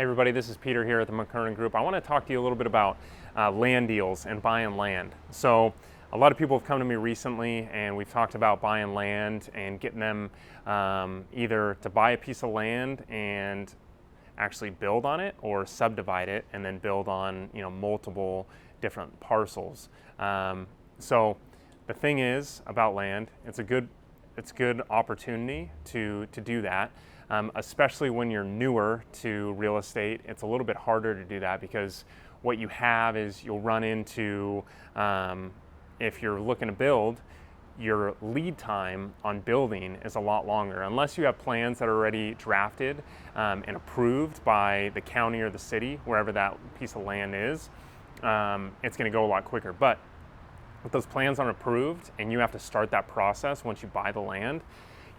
Hey everybody, this is Peter here at the McKernan Group. I want to talk to you a little bit about land deals and buying land. So a lot of people have come to me recently and we've talked about buying land and getting them either to buy a piece of land and actually build on it, or subdivide it and then build on multiple different parcels. So the thing is about land, it's a good opportunity to do that. Especially when you're newer to real estate, it's a little bit harder to do that because what you have is you'll run into, if you're looking to build, your lead time on building is a lot longer. Unless you have plans that are already drafted and approved by the county or the city, wherever that piece of land is, it's going to go a lot quicker. But if those plans aren't approved and you have to start that process once you buy the land,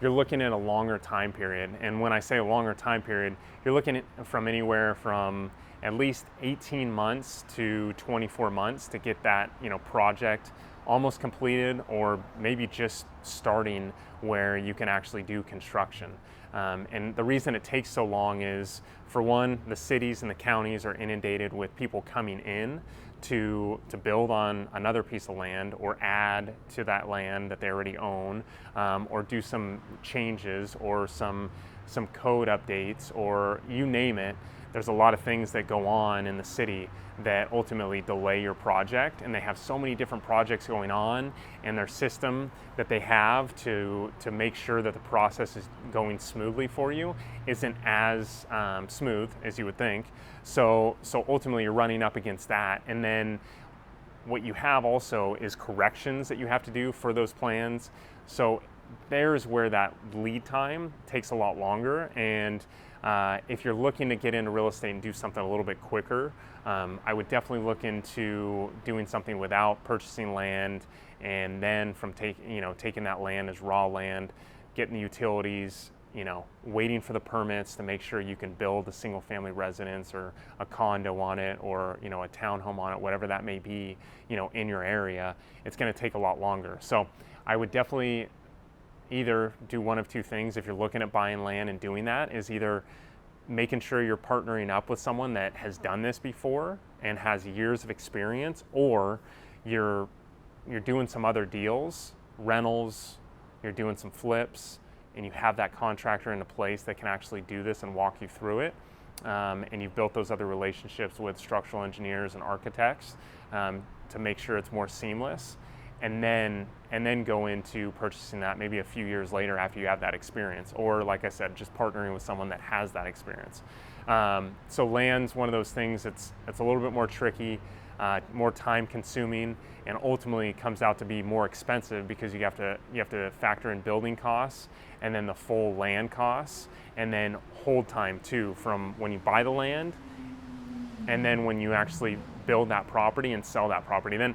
you're looking at a longer time period. And when I say a longer time period, you're looking at from anywhere from at least 18 months to 24 months to get that project almost completed, or maybe just starting where you can actually do construction. And the reason it takes so long is, for one, the cities and the counties are inundated with people coming in to build on another piece of land or add to that land that they already own, or do some changes or some code updates, or you name it. There's a lot of things that go on in the city that ultimately delay your project, and they have so many different projects going on, and their system that they have to make sure that the process is going smoothly for you isn't as smooth as you would think. So ultimately you're running up against that. And then what you have also is corrections that you have to do for those plans. So there's where that lead time takes a lot longer. And if you're looking to get into real estate and do something a little bit quicker, I would definitely look into doing something without purchasing land, and then from taking that land as raw land, getting the utilities, waiting for the permits to make sure you can build a single family residence or a condo on it, or a townhome on it, whatever that may be, in your area. It's going to take a lot longer. So I would definitely either do one of two things. If you're looking at buying land and doing that, is either making sure you're partnering up with someone that has done this before and has years of experience, or you're doing some other deals, rentals, you're doing some flips, and you have that contractor in a place that can actually do this and walk you through it. And you've built those other relationships with structural engineers and architects to make sure it's more seamless. And then go into purchasing that maybe a few years later after you have that experience, or like I said, just partnering with someone that has that experience. So land's one of those things. It's a little bit more tricky, more time consuming, and ultimately comes out to be more expensive because you have to factor in building costs and then the full land costs, and then hold time too, from when you buy the land and then when you actually build that property and sell that property. Then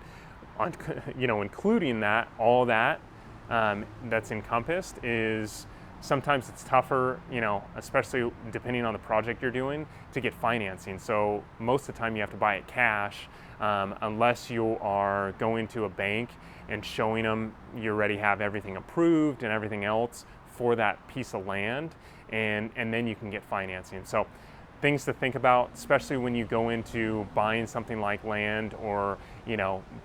including that, all that that's encompassed, is sometimes it's tougher, especially depending on the project you're doing, to get financing. So most of the time you have to buy it cash, unless you are going to a bank and showing them you already have everything approved and everything else for that piece of land, and then you can get financing. So things to think about, especially when you go into buying something like land, or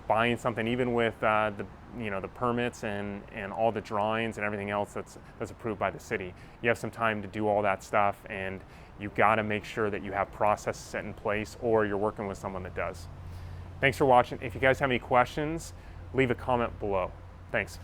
buying something even with the permits and all the drawings and everything else that's approved by the city. You have some time to do all that stuff, and you got to make sure that you have processes set in place, or you're working with someone that does. Thanks for watching. If you guys have any questions, leave a comment below. Thanks.